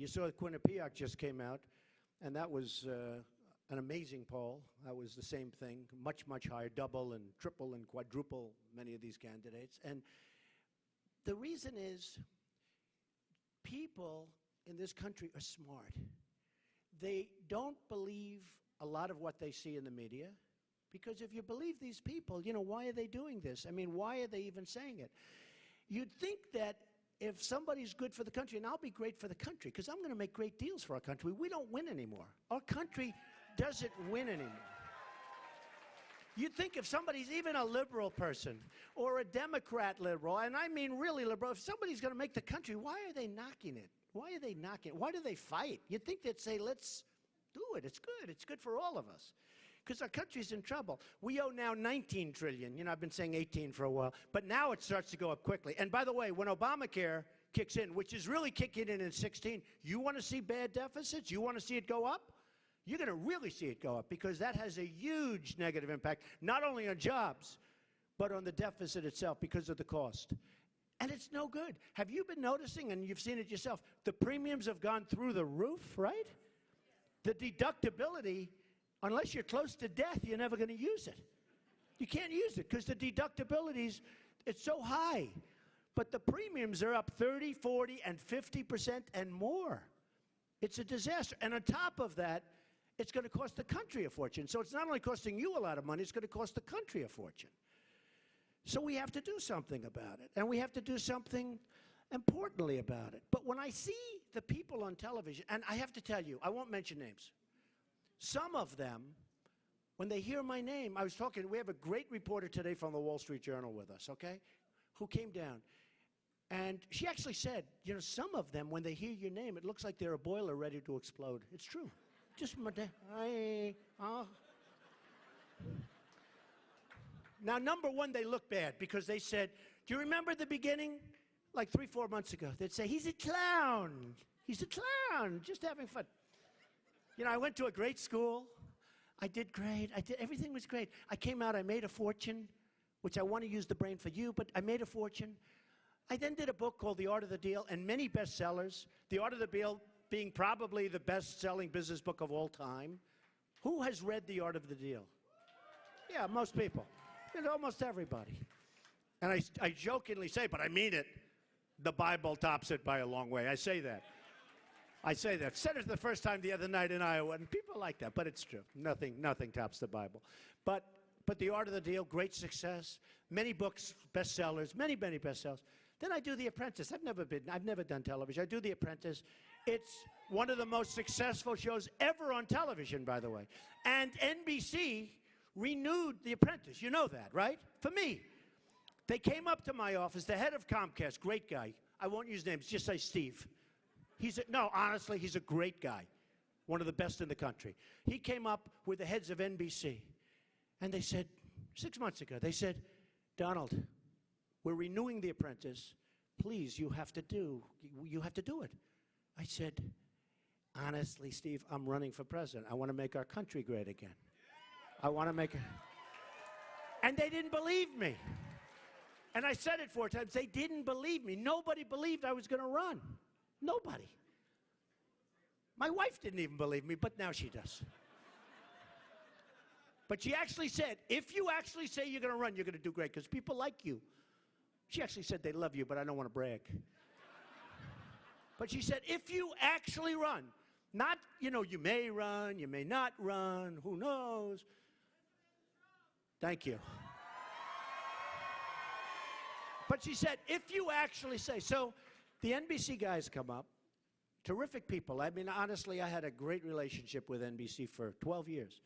You saw Quinnipiac just came out, and that was an amazing poll. That was the same thing, much, much higher, double and triple and quadruple many of these candidates. And the reason is people in this country are smart. They don't believe a lot of what they see in the media, because if you believe these people, you know, why are they doing this? I mean, why are they even saying it? You'd think that if somebody's good for the country, and I'll be great for the country, because I'm going to make great deals for our country, we don't win anymore. Our country doesn't win anymore. You'd think if somebody's even a liberal person or a Democrat liberal, and I mean really liberal, if somebody's going to make the country, why are they knocking it? Why are they knocking it? Why do they fight? You'd think they'd say, let's do it. It's good. It's good for all of us. Because our country's in trouble. We owe now $19 trillion. You know, I've been saying 18 for a while. But now it starts to go up quickly. And by the way, when Obamacare kicks in, which is really kicking in 16, you want to see bad deficits? You want to see it go up? You're going to really see it go up, because that has a huge negative impact, not only on jobs, but on the deficit itself because of the cost. And it's no good. Have you been noticing, and you've seen it yourself, the premiums have gone through the roof, right? The deductibility, unless you're close to death, you're never going to use it. You can't use it because the deductibilities, it's so high. But the premiums are up 30, 40, and 50% and more. It's a disaster. And on top of that, it's going to cost the country a fortune. So it's not only costing you a lot of money, it's going to cost the country a fortune. So we have to do something about it. And we have to do something importantly about it. But when I see the people on television, and I have to tell you, I won't mention names. Some of them, when they hear my name, I was talking, we have a great reporter today from the Wall Street Journal with us, okay, who came down. And she actually said, you know, some of them, when they hear your name, it looks like they're a boiler ready to explode. It's true. Just, Now, number one, they look bad because they said, do you remember the beginning? Like 3-4 months ago, they'd say, he's a clown. He's a clown, just having fun. You know, I went to a great school. I did great. Everything was great. I came out, I made a fortune, which I want to use the brain for you, but I made a fortune. I then did a book called The Art of the Deal, and many bestsellers. The Art of the Deal being probably the best-selling business book of all time. Who has read The Art of the Deal? Yeah, most people. And almost everybody. And I jokingly say, but I mean it, the Bible tops it by a long way. I say that. Said it the first time the other night in Iowa, and people like that, but it's true. Nothing tops the Bible. But The Art of the Deal, great success. Many books, bestsellers, many bestsellers. Then I do The Apprentice. I've never done television. I do The Apprentice. It's one of the most successful shows ever on television, by the way. And NBC renewed The Apprentice. You know that, right? For me. They came up to my office, the head of Comcast, great guy. I won't use names, just say Steve. No, honestly, he's a great guy. One of the best in the country. He came up with the heads of NBC. And they said, 6 months ago, they said, Donald, we're renewing The Apprentice. Please, you have to do it. I said, honestly, Steve, I'm running for president. I want to make our country great again. I want to make it. And they didn't believe me. And I said it 4 times. They didn't believe me. Nobody believed I was going to run. Nobody. My wife didn't even believe me, but now she does. But she actually said, if you actually say you're going to run, you're going to do great, because people like you. She actually said they love you, but I don't want to brag. But she said, if you actually run, not, you know, you may run, you may not run, who knows. Thank you. But she said, if you actually say, so the NBC guys come up, terrific people. I mean, honestly, I had a great relationship with NBC for 12 years.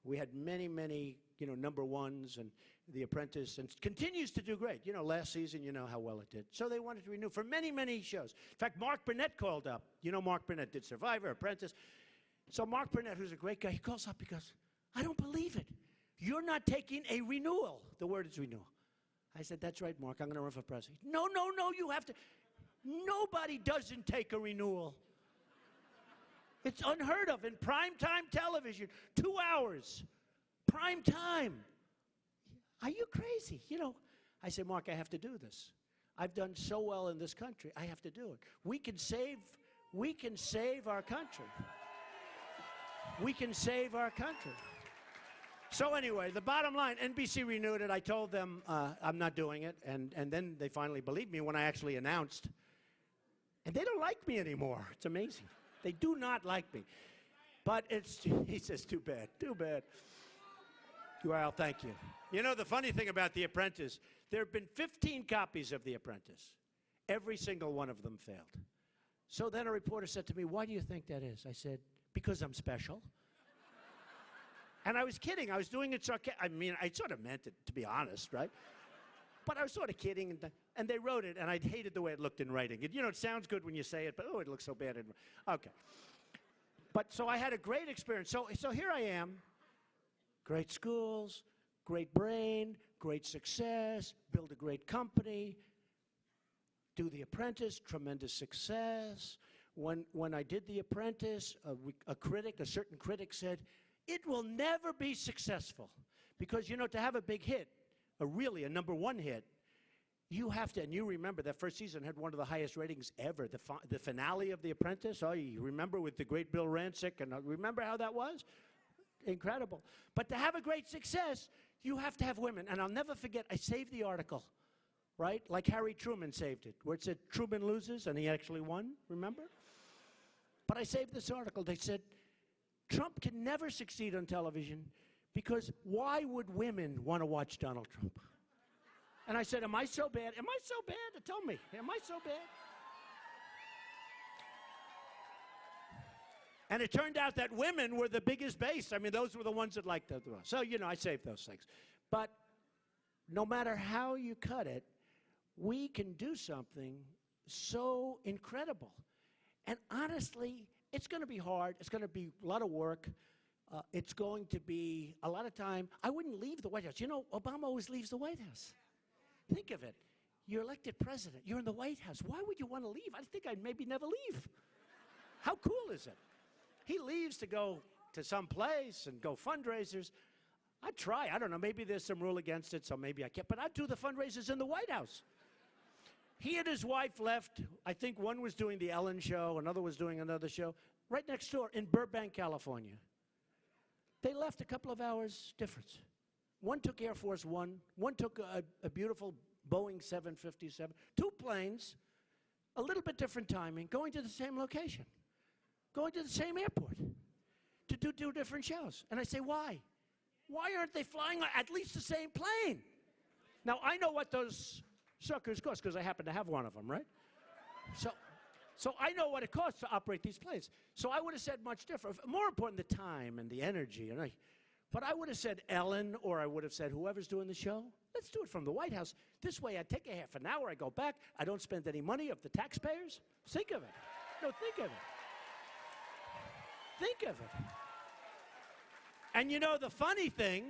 We had many, you know, number ones, and The Apprentice, and continues to do great. You know, last season, you know how well it did. So they wanted to renew for many shows. In fact, Mark Burnett called up. You know, Mark Burnett did Survivor, Apprentice. So Mark Burnett, who's a great guy, he calls up, he goes, I don't believe it. You're not taking a renewal. The word is renewal. I said, that's right, Mark, I'm going to run for president. No, you have to. Nobody doesn't take a renewal. It's unheard of in primetime television. 2 hours. Prime time. Are you crazy? You know, I said, Mark, I have to do this. I've done so well in this country. I have to do it. We can save We can save our country. We can save our country. So anyway, the bottom line, NBC renewed it. I told them I'm not doing it, and then they finally believed me when I actually announced. And they don't like me anymore. It's amazing. They do not like me. But he says, too bad, too bad. Well, thank you. You know, the funny thing about The Apprentice, there have been 15 copies of The Apprentice. Every single one of them failed. So then a reporter said to me, why do you think that is? I said, because I'm special. And I was kidding. I was doing it sarcastically. I mean, I sort of meant it, to be honest, right? But I was sort of kidding, and they wrote it, and I hated the way it looked in writing. You know, it sounds good when you say it, but oh, it looks so bad. Okay. But so I had a great experience. So here I am, great schools, great brain, great success, build a great company, do The Apprentice, tremendous success. When I did The Apprentice, a certain critic said, it will never be successful. Because, you know, to have a big hit, a number one hit, you have to, and you remember that first season had one of the highest ratings ever. The finale of The Apprentice, oh, you remember with the great Bill Rancic, and remember how that was? Incredible. But to have a great success, you have to have women. And I'll never forget, I saved the article, right? Like Harry Truman saved it, where it said Truman loses, and he actually won, remember? But I saved this article. They said, Trump can never succeed on television because why would women want to watch Donald Trump? And I said, am I so bad? Am I so bad? Tell me, am I so bad? And it turned out that women were the biggest base. I mean, those were the ones that liked it the most. So, you know, I saved those things. But no matter how you cut it, we can do something so incredible. And honestly, it's going to be hard. It's going to be a lot of work. It's going to be a lot of time. I wouldn't leave the White House. You know, Obama always leaves the White House. Think of it. You're elected president. You're in the White House. Why would you want to leave? I think I'd maybe never leave. How cool is it? He leaves to go to some place and go fundraisers. I'd try. I don't know. Maybe there's some rule against it, so maybe I can't. But I'd do the fundraisers in the White House. He and his wife left. I think one was doing the Ellen show, another was doing another show, right next door in Burbank, California. They left a couple of hours difference. One took Air Force One. One took a beautiful Boeing 757. Two planes, a little bit different timing, going to the same location, going to the same airport to do two different shows. And I say, why? Why aren't they flying at least the same plane? Now, I know what those suckers cost because I happen to have one of them, right? So I know what it costs to operate these planes. So I would have said much different. More important, the time and the energy. But I would have said Ellen, or I would have said whoever's doing the show, let's do it from the White House. This way I take a half an hour, I go back, I don't spend any money of the taxpayers. Think of it. No, think of it. Think of it. And you know, the funny thing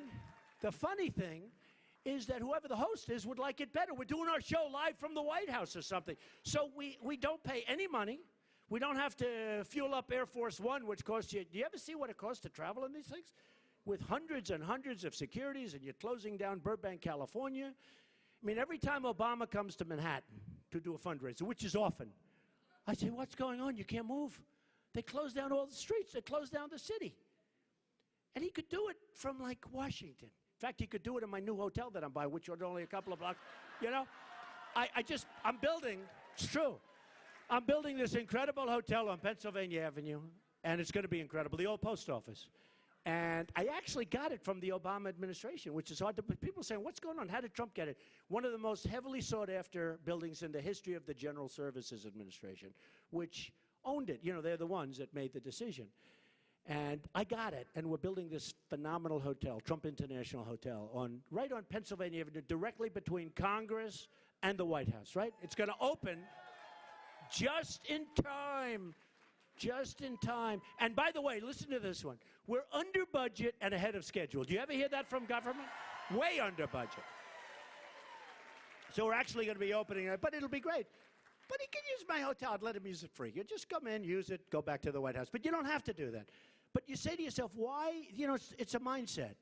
is that whoever the host is would like it better. We're doing our show live from the White House or something. So we don't pay any money. We don't have to fuel up Air Force One, which costs you, do you ever see what it costs to travel in these things? With hundreds and hundreds of securities, and you're closing down Burbank, California. I mean, every time Obama comes to Manhattan to do a fundraiser, which is often, I say, what's going on? You can't move. They close down all the streets. They close down the city. And he could do it from, like, Washington. In fact, he could do it in my new hotel that I'm buying, which is only a couple of blocks. You know, I'm building, it's true. I'm building this incredible hotel on Pennsylvania Avenue, and it's going to be incredible, the old post office. And I actually got it from the Obama administration, which is hard to, people are saying, what's going on? How did Trump get it? One of the most heavily sought after buildings in the history of the General Services Administration, which owned it. You know, they're the ones that made the decision. And I got it, and we're building this phenomenal hotel, Trump International Hotel, right on Pennsylvania Avenue, directly between Congress and the White House, right? It's going to open just in time. Just in time. And by the way, listen to this one. We're under budget and ahead of schedule. Do you ever hear that from government? Way under budget. So we're actually going to be opening it, but it'll be great. But he can use my hotel. I'd let him use it free. You just come in, use it, go back to the White House. But you don't have to do that. But you say to yourself, why? You know, it's a mindset.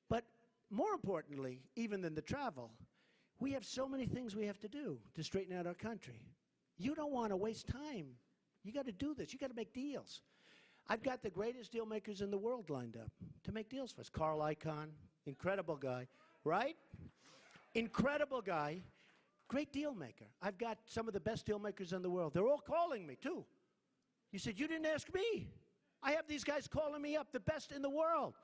But more importantly, even than the travel, we have so many things we have to do to straighten out our country. You don't want to waste time. You got to do this. You got to make deals. I've got the greatest deal makers in the world lined up to make deals for us. Carl Icahn, incredible guy, right? Incredible guy, great deal maker. I've got some of the best deal makers in the world. They're all calling me, too. You said, you didn't ask me. I have these guys calling me up, the best in the world.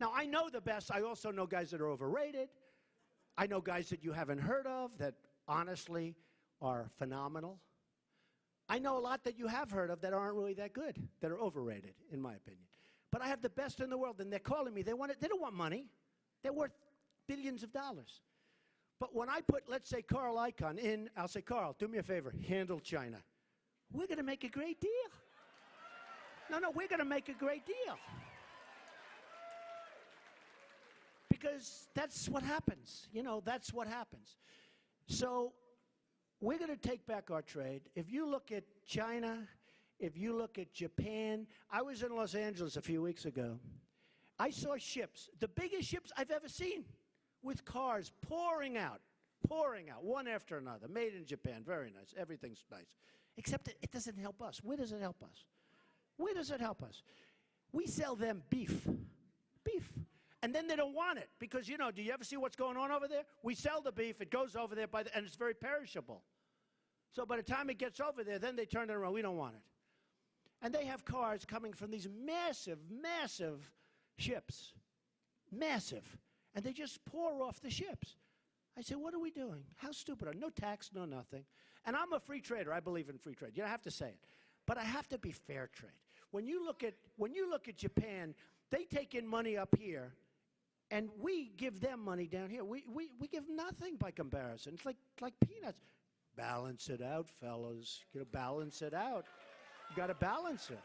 Now, I know the best. I also know guys that are overrated. I know guys that you haven't heard of that honestly are phenomenal. I know a lot that you have heard of that aren't really that good, that are overrated, in my opinion. But I have the best in the world, and they're calling me. They don't want money. They're worth billions of dollars. But when I put, let's say, Carl Icahn in, I'll say, Carl, do me a favor, handle China. We're going to make a great deal. No, we're going to make a great deal. Because that's what happens. You know, that's what happens. So we're going to take back our trade. If you look at China, if you look at Japan, I was in Los Angeles a few weeks ago. I saw ships, the biggest ships I've ever seen, with cars pouring out, one after another, made in Japan, very nice, everything's nice. Except it doesn't help us. Where does it help us? Where does it help us? We sell them beef. And then they don't want it because, you know, do you ever see what's going on over there? We sell the beef, it goes over there, and it's very perishable. So by the time it gets over there, then they turn it around. We don't want it. And they have cars coming from these massive ships. Massive. And they just pour off the ships. I say, what are we doing? How stupid are we? No tax, no nothing. And I'm a free trader. I believe in free trade. You don't have to say it. But I have to be fair trade. When you look at Japan, they take in money up here, and we give them money down here. We give nothing by comparison. It's like peanuts. Balance it out, fellas. You know, balance it out. You got to balance it.